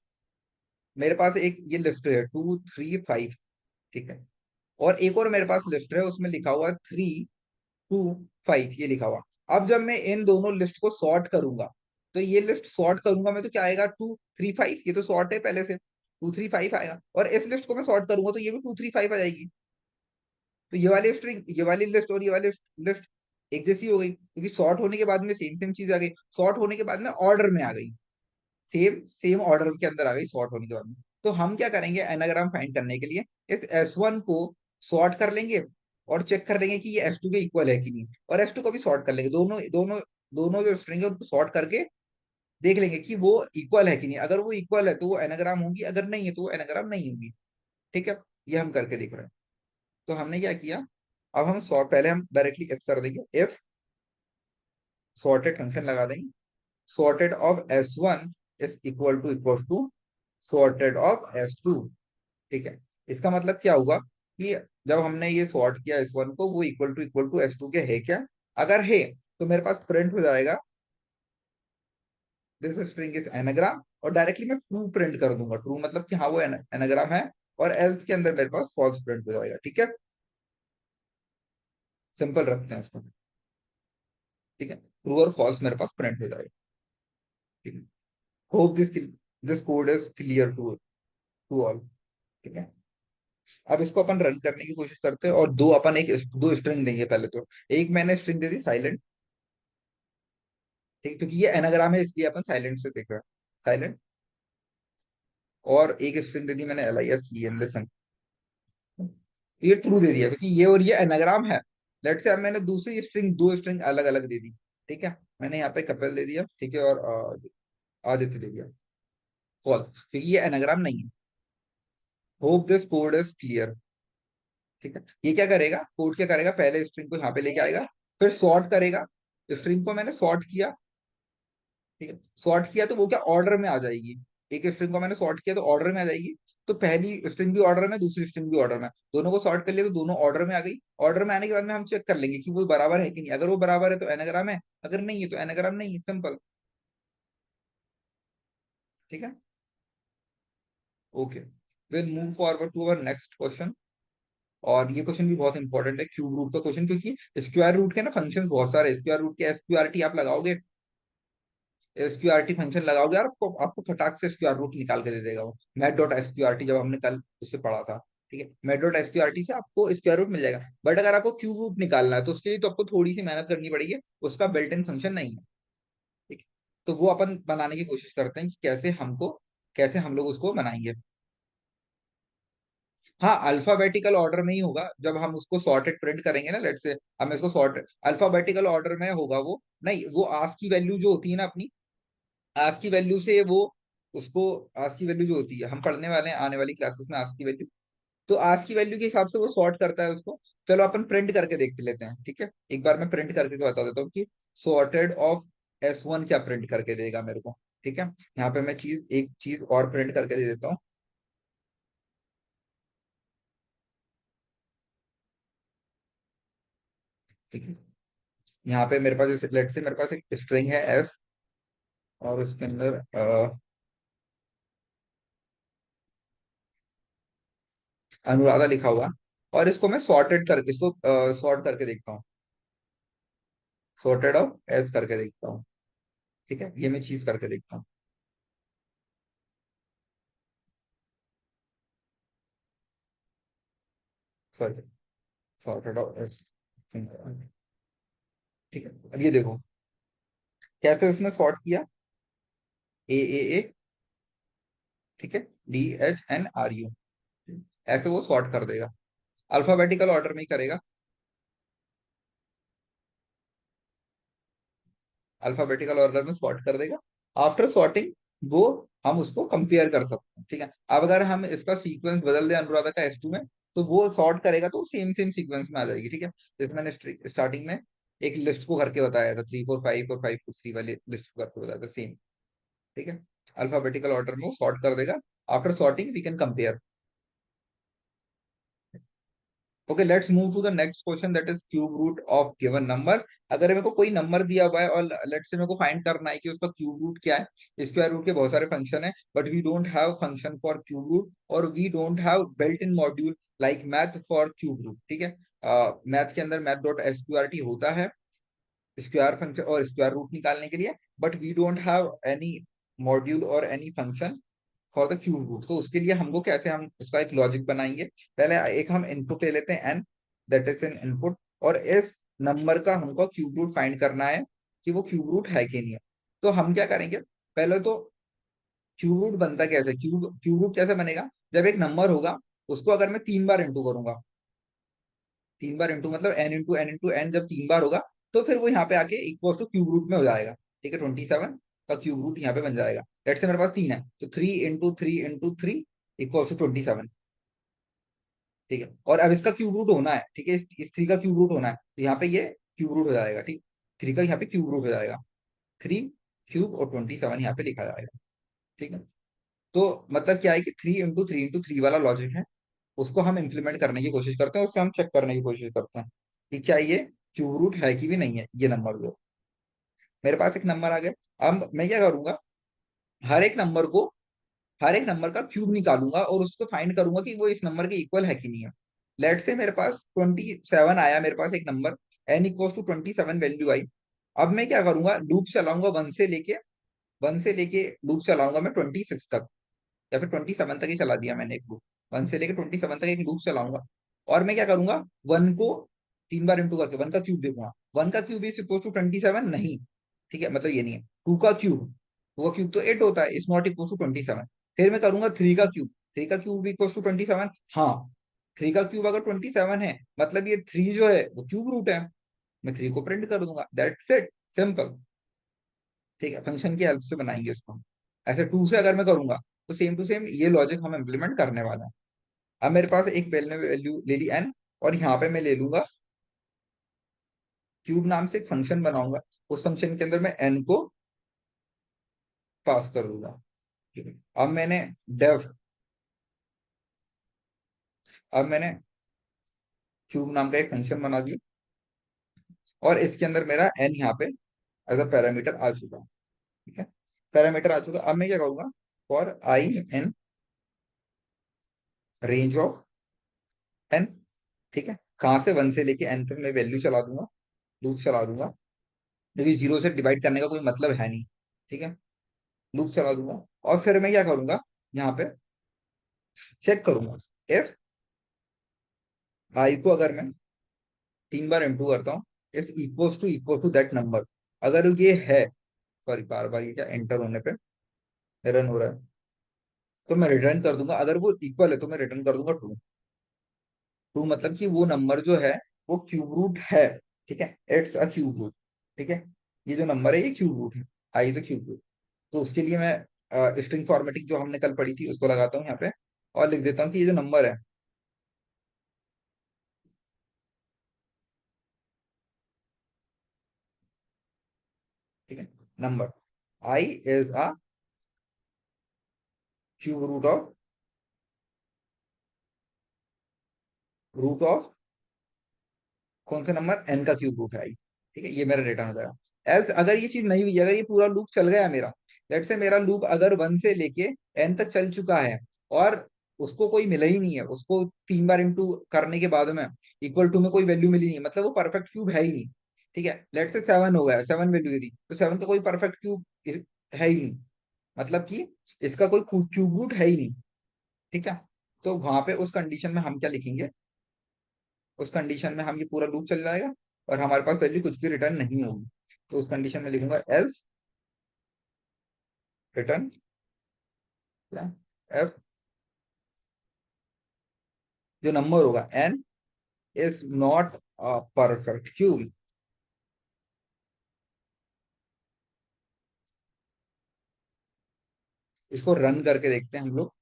Speaker 1: मेरे पास एक ये लिस्ट है 2 3 5, ठीक है, और एक और मेरे पास लिस्ट है, उसमें लिखा हुआ 3 2 5, ये लिखा हुआ। अब जब मैं इन दोनों लिस्ट को सॉर्ट करूंगा, तो ये लिस्ट सॉर्ट करूंगा मैं, तो क्या आएगा, 2 3 5, ये तो सॉर्ट है पहले से, 2 3 5 आएगा। और इस लिस्ट को मैं सॉर्ट करूंगा तो ये भी 2 3 5 आ जाएगी। तो ये वाली स्ट्रिंग, ये वाली लिस्ट और ये वाली लिस्ट एक जैसी हो गई, क्योंकि सॉर्ट होने के बाद में सेम सेम चीज आ गई, सॉर्ट होने के बाद में ऑर्डर में आ गई, सेम सेम ऑर्डर के अंदर आ गई सॉर्ट होने के बाद में। तो हम क्या करेंगे, एनाग्राम फाइंड करने के लिए इस S1 को सॉर्ट कर लेंगे और चेक कर लेंगे कि ये S2 के इक्वल है कि नहीं, और S2 को भी सॉर्ट कर लेंगे, दोनों दोनों दोनों जो स्ट्रिंग है उनको सॉर्ट करके देख लेंगे कि वो इक्वल है कि नहीं। अगर वो इक्वल है तो वो एनाग्राम होगी, अगर नहीं है तो वो एनाग्राम नहीं होगी। ठीक है, ये हम करके देख रहे हैं। तो हमने क्या किया, अब हम सॉर्ट, पहले हम डायरेक्टली इफ कर देंगे, इफ सॉर्टेड फंक्शन लगा देंगे, sorted of S1 is equal to sorted of S2। ठीक है, इसका मतलब क्या होगा कि जब हमने ये सॉर्ट किया S1 को, वो इक्वल टू S2 के है क्या, अगर है तो मेरे पास प्रिंट हो जाएगा दिस स्ट्रिंग इज एनाग्राम, और डायरेक्टली मैं ट्रू प्रिंट कर दूंगा, ट्रू मतलब कि हाँ वो एनाग्राम है, और एल्स के अंदर मेरे पास फॉल्स प्रिंट हो जाएगा। ठीक है, सिंपल रखते हैं इसको। ठीक है, ट्रू और फॉल्स मेरे पास प्रिंट हो जाएगा। ठीक है, hope this code is clear to to all. ठीक है, अब इसको अपन रन करने की कोशिश करते हैं, और दो स्ट्रिंग देंगे पहले तो। एक मैंने स्ट्रिंग दे दी साइलेंट, ठीक, क्योंकि ये एनाग्राम है इसलिए अपन साइलेंट से देख रहे हैं, साइलेंट। और एक स्ट्रिंग दे दी मैंने LISEN, लिसन। ये ट्रू दे दिया क्योंकि ये और ये एनाग्राम है। लेट से अब मैंने दूसरी स्ट्रिंग, दो स्ट्रिंग अलग अलग दे दी। ठीक है, मैंने यहाँ पे कपिल दे दिया, ठीक है, और आदित्य दे दिया, फॉल्स, क्योंकि ये एनाग्राम नहीं है। Hope this code is clear. ठीक है, ये क्या करेगा, कोड क्या करेगा, पहले स्ट्रिंग को यहाँ पे लेके आएगा, फिर सॉर्ट करेगा। स्ट्रिंग को मैंने सॉर्ट किया, ठीक है, सॉर्ट किया तो वो क्या ऑर्डर में आ जाएगी। एक स्ट्रिंग को मैंने सॉर्ट किया तो ऑर्डर में आ जाएगी। तो पहली स्ट्रिंग भी ऑर्डर में, दूसरी स्ट्रिंग भी ऑर्डर में, दोनों को सॉर्ट कर लिया तो दोनों ऑर्डर में आ गई। ऑर्डर में आने के बाद में हम चेक कर लेंगे कि वो बराबर है कि नहीं, अगर वो बराबर है तो एनाग्राम है, अगर नहीं है तो एनाग्राम नहीं है, सिंपल। ठीक है, okay, will move forward to our next question. और ये क्वेश्चन भी बहुत इंपॉर्टेंट है, क्यूब रूट का क्वेश्चन, क्योंकि स्क्वायर रूट के ना फंक्शंस बहुत सारे, स्क्वायर रूट के SQRT आप लगाओगे, SQRT फंक्शन लगाओगे यार, आपको आपको फटाक से स्क्वायर रूट निकाल के दे देगा वो। मैथ.SQRT, जब हमने कल उससे पढ़ा था, ठीक है, मैथ.SQRT से आपको स्क्वायर रूट मिल जाएगा। बट अगर आपको क्यूब रूट निकालना है तो उसके लिए तो आपको थोड़ी सी मेहनत करनी पड़ेगी, उसका बिल्ट इन फंक्शन नहीं है। ठीक है, तो वो अपन बनाने की कोशिश करते हैं कि कैसे हम लोग उसको बनाएंगे। हाँ, अल्फाबेटिकल ऑर्डर में ही होगा, जब हम उसको सॉर्टेड प्रिंट करेंगे ना, लेट से हम इसको सॉर्ट अल्फाबेटिकल ऑर्डर में होगा, वो नहीं, वो आस्क की वैल्यू जो होती है ना अपनी, आज की वैल्यू से वो उसको, आज की वैल्यू जो होती है, हम पढ़ने वाले हैं आने वाली क्लासेस में आज की वैल्यू, तो आज की वैल्यू के हिसाब से वो सॉर्ट करता है उसको। चलो अपन प्रिंट करके देख लेते हैं, ठीक है, एक बार मैं प्रिंट करके बता देता हूँ कि सॉर्टेड ऑफ S1 क्या प्रिंट करके देगा मेरे को। ठीक है, यहाँ पे मैं एक चीज और प्रिंट करके दे देता हूँ। ठीक है, यहाँ पे मेरे पास जैसे लेट से मेरे पास एक स्ट्रिंग है S, और उसके अंदर अनुराधा लिखा हुआ, और इसको मैं सॉर्टेड करके, इसको सॉर्ट करके देखता हूँ, सॉर्टेड ऑफ S करके देखता हूँ। ठीक है, ये मैं चीज करके देखता हूँ। Sorry, sorted out. ठीक है, अब ये देखो कैसे उसने सॉर्ट किया, A, ठीक है, DHNRU, ऐसे वो सॉर्ट कर देगा, अल्फाबेटिकल ऑर्डर में ही करेगा, अल्फाबेटिकल ऑर्डर में सॉर्ट कर देगा। आफ्टर सॉर्टिंग वो हम उसको कंपेयर कर सकते हैं। ठीक है, अब अगर हम इसका सीक्वेंस बदल दें अनुराधा का S2 में, तो वो सॉर्ट करेगा तो सेम सेम सीक्वेंस में आ जाएगी। ठीक है, जैसे मैंने स्टार्टिंग में एक लिस्ट को करके बताया था, 3 4 5 और 5 2 3 वाली लिस्ट को करके बताया था, सेम। ठीक है, अल्फाबेटिकल ऑर्डर में वो सॉर्ट कर देगा, after sorting we can compare. Okay, let's move to the next question, that is cube root of given number. अगर मेरे को कोई नंबर दिया हुआ है और लेट्स से मेरे को फाइंड करना है कि उसका क्यूब रूट क्या है, स्क्वायर रूट के बहुत सारे फंक्शन है, but we don't have function for cube root, और we don't have built in module like math for cube root. ठीक है, मैथ के अंदर मैथ.SQRT होता है, स्क्वायर फंक्शन और स्क्वायर रूट निकालने के लिए, but we don't have any module और any function for the cube root. तो उसके लिए हमको कैसे हम उसका एक लॉजिक बनाएंगे, पहले एक हम इनपुट ले लेते हैं N, that is N input, और इस नंबर का हमको क्यूब रूट फाइंड करना है कि वो क्यूब रूट है कि नहीं है। तो हम क्या करेंगे, पहले तो क्यूब रूट बनता कैसे, क्यूब रूट कैसे बनेगा, जब एक नंबर होगा उसको अगर मैं 3 बार इंटू करूंगा, 3 बार इंटू मतलब एन जब 3 बार होगा, तो फिर वो यहाँ पे आके इक्वल टू क्यूब रूट में हो जाएगा। ठीक है, 27 का क्यूब रूट यहाँ पे बन जाएगा। लेट्स से मेरे पास 3 है, तो 3 इंटू 3 इक्वल टू 27। ठीक है, और अब इसका क्यूब रूट होना है, ठीक है, इस 3 का क्यूब रूट होना है, तो यहाँ पे ये क्यूब रूट हो जाएगा। ठीक, 3 का यहाँ पे क्यूब रूट हो जाएगा, 3 क्यूब और 27 यहाँ पे लिखा जाएगा। ठीक है, तो मतलब क्या है कि 3 इंटू 3 वाला लॉजिक है, उसको हम इम्प्लीमेंट करने की कोशिश करते हैं, उससे हम चेक करने की कोशिश करते हैं कि क्या ये क्यूब रूट है कि भी नहीं है। ये नंबर जो मेरे पास एक नंबर आ गया, अब मैं क्या करूंगा, हर एक नंबर को, हर एक नंबर का क्यूब निकालूंगा और उसको फाइंड करूंगा कि वो इस नंबर के इक्वल है कि नहीं है। लेट से मेरे पास 27 आया, मेरे पास एक number N equal to 27 value आई। अब मैं क्या करूंगा, लूप चलाऊंगा वन से लेके लूप चलाऊंगा मैं 26 तक, या फिर 27 तक ही चला दिया मैंने एक लूप, 1 से लेके 27 तक एक लूप चलाऊंगा। और मैं क्या करूंगा, 1 को 3 बार इंटू करके 1 का क्यूब देखूंगा, 1 का क्यूब इज इक्वल टू 27 नहीं, ठीक है, मतलब ये नहीं है। 2 का क्यूब, 2 का क्यूब तो 8 होता है, इज नॉट इक्वल टू 27। फिर मैं करूंगा 3 का क्यूब, 3 का क्यूब इक्वल टू 27, हाँ, 3 का क्यूब अगर 27 है मतलब ये 3 जो है वो क्यूब रूट है, मैं 3 को प्रिंट कर दूंगा, दैट्स इट, सिंपल। ठीक है, फंक्शन की हेल्प से बनाएंगे इसको। ऐसे 2 से अगर मैं करूंगा तो सेम टू सेम ये लॉजिक हम इम्प्लीमेंट करने वाले हैं। अब मेरे पास एक पहले वैल्यू ले ली एन, और यहाँ पे मैं ले लूंगा क्यूब नाम से एक फंक्शन बनाऊंगा, उस फंक्शन के अंदर मैं एन को पास कर दूंगा। ठीक है, डेफ अब मैंने क्यूब नाम का एक फंक्शन बना दिया, और इसके अंदर मेरा एन यहाँ पे एज अ पैरामीटर आ चुका है। ठीक है, पैरामीटर आ चुका, अब मैं क्या करूंगा, for I in range of N, ठीक है, कहाँ से 1 से लेके एन तक मैं वैल्यू चला दूंगा, लूप चला दूंगा, क्योंकि 0 से डिवाइड करने का कोई मतलब है नहीं। ठीक है, लूप चला दूंगा, और फिर मैं क्या करूंगा, यहाँ पे चेक करूंगा इफ आई को अगर मैं 3 बार इंटू करता हूँ, इक्वल टू दैट नंबर, अगर ये है, सॉरी बार बार ये क्या एंटर होने पे रन हो रहा है, तो मैं रिटर्न कर दूंगा, अगर वो इक्वल है तो मैं रिटर्न कर दूंगा 2। 2 मतलब कि वो नंबर जो है वो क्यूब रूट है। ठीक है, इट्स अ क्यूब रूट। ठीक है, ये जो नंबर है ये क्यूब रूट है, आई द क्यूब रूट। तो उसके लिए मैं स्ट्रिंग फॉर्मेटिंग जो हमने कल पढ़ी थी उसको लगाता हूँ यहाँ पे, और लिख देता हूँ कि ये जो नंबर है, ठीक है, number I is a cube root of कौन सा नंबर, एन का क्यूब रूट है आई। ठीक है, ये मेरा रिटर्न हो जाएगा। एल्स अगर ये चीज नहीं हुई, अगर ये पूरा लूप चल गया मेरा, लेट से मेरा लूप अगर 1 से लेके एन तक चल चुका है, और उसको कोई मिला ही नहीं है, उसको 3 बार इंटू करने के बाद में इक्वल टू में कोई वैल्यू मिली नहीं, मतलब वो परफेक्ट क्यूब है ही नहीं। ठीक है, लेट से 7 हो गया, 7 वैल्यू दे दी, तो 7 का कोई परफेक्ट क्यूब है ही नहीं, मतलब कि इसका कोई क्यूब रूट है ही नहीं। ठीक है, तो वहां पे उस कंडीशन में हम क्या लिखेंगे, उस कंडीशन में हम ये पूरा लूप चल जाएगा, और हमारे पास वैल्यू कुछ भी रिटर्न नहीं होगी। तो उस कंडीशन में लिखूंगा एल्स रिटर्न एफ, जो नंबर होगा N is not a perfect cube. इसको रन करके देखते हैं हम लोग।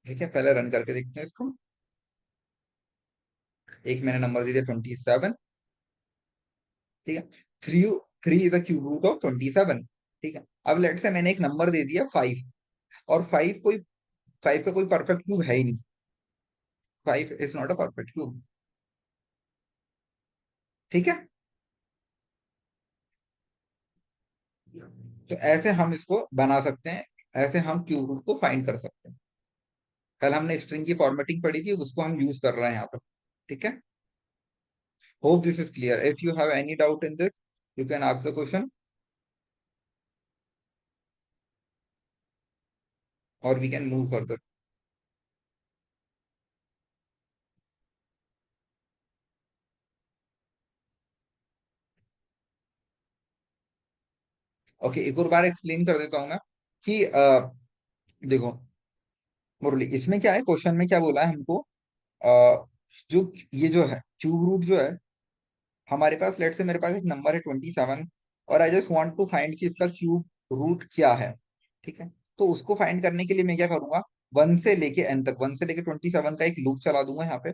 Speaker 1: ठीक है, पहले रन करके देखते हैं इसको। एक मैंने नंबर दे दिया 27। ठीक है, three, three is the cube root of 27। ठीक है, अब लेट से मैंने एक नंबर दे दिया 5, और 5 का कोई परफेक्ट क्यूब है ही नहीं, 5 is not a perfect cube. ठीक है, तो ऐसे हम इसको बना सकते हैं, ऐसे हम क्यूब रूट को फाइंड कर सकते हैं। कल हमने स्ट्रिंग की फॉर्मेटिंग पढ़ी थी, उसको हम यूज कर रहे हैं यहाँ पर। ठीक है, Hope this is clear. If you have any doubt in this, you can ask the question or we can move further. Okay, एक और बार एक्सप्लेन कर देता हूँ मैं कि देखो मुरली, इसमें क्या है, क्वेश्चन में क्या बोला है हमको, जो ये जो है क्यूब रूट जो है, हमारे पास लेट से मेरे पास एक नंबर है 27 और I just want to find कि इसका क्यूब रूट क्या है। ठीक है, तो उसको फाइंड करने के लिए मैं क्या करूंगा, 1 से लेके n तक, 1 से लेके 27 का एक लूप चला दूंगा यहाँ पे।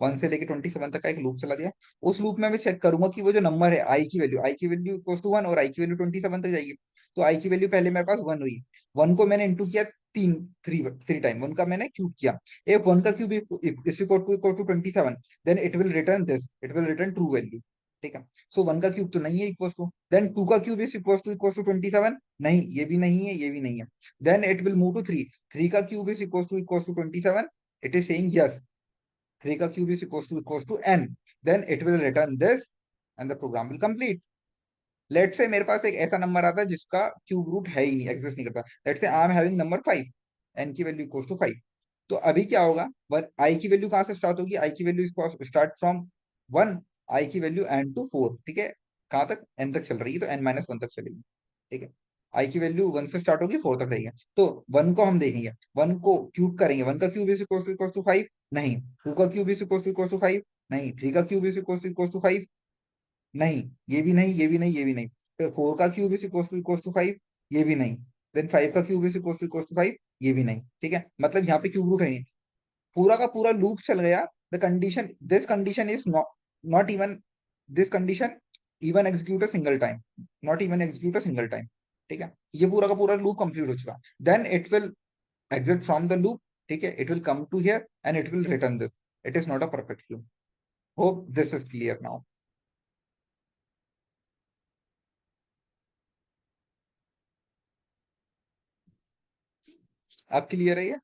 Speaker 1: 1 से लेके 27 तक का एक लूप चला दिया। उस लूप में मैं चेक करूंगा कि वो जो नंबर है आई की वैल्यू इक्वल टू 1 और आई की वैल्यू 27 तक जाएगी। तो आई की वैल्यू पहले मेरे पास 1 हुई, 1 को मैंने इंटू किया तीन, थ्री थ्री टाइम, 1 का मैंने क्यूब किया। इफ 1 का cube is equal to 27, then it will return this, it will return true value. ठीक है, सो 1 का क्यूब तो नहीं है इक्वल टू, देन 2 का क्यूब इज इक्वल टू 27, नहीं ये भी नहीं है, ये भी नहीं है। Then it will move to 3, 3 का cube is equal to 27, it is saying yes 3 का cube is equal to n, then it will return this and the program will complete. Let say मेरे पास एक ऐसा नंबर आता है जिसका cube root है ही नहीं, एग्जिस्ट नहीं करता। लेट से I am having number 5, n की वैल्यू इक्वल टू 5। तो अभी क्या होगा, बट आई की वैल्यू कहां से स्टार्ट होगी, आई की वैल्यू स्टार्ट फ्रॉम 1, आई की वैल्यू n टू 4। ठीक है, कहां तक, n तक चल रही है, तो n-1 तक चलेगी। ठीक है, आई की वैल्यू 1 से स्टार्ट होगी 4 तक रहेगी। तो 1 को हम देखेंगे, 1 को क्यूब करेंगे, 1 का क्यूब इज इक्वल टू 5, नहीं। 2 का क्यूब इज इक्वल टू 5, नहीं। 3 का क्यूब इज इक्वल टू 5, नहीं। ये भी नहीं, ये भी नहीं, ये भी नहीं। फिर 4 का क्यूब इज इक्वल टू 5, ये भी नहीं। देन 5 का क्यूब इज इक्वल टू 5, ये भी नहीं। ठीक है, मतलब यहाँ पे क्यूब रूट है नहीं। पूरा का पूरा लूप चल गया। The condition, this condition is not even, this condition even execute a single time, not even execute a single time. ठीक है, ये पूरा का पूरा लूप कंप्लीट हो चुका। Then it will exit from the loop. ठीक है, it will come to here and it will return this. It is not a perfect loop. Hope this is clear now. अब क्लियर है ये?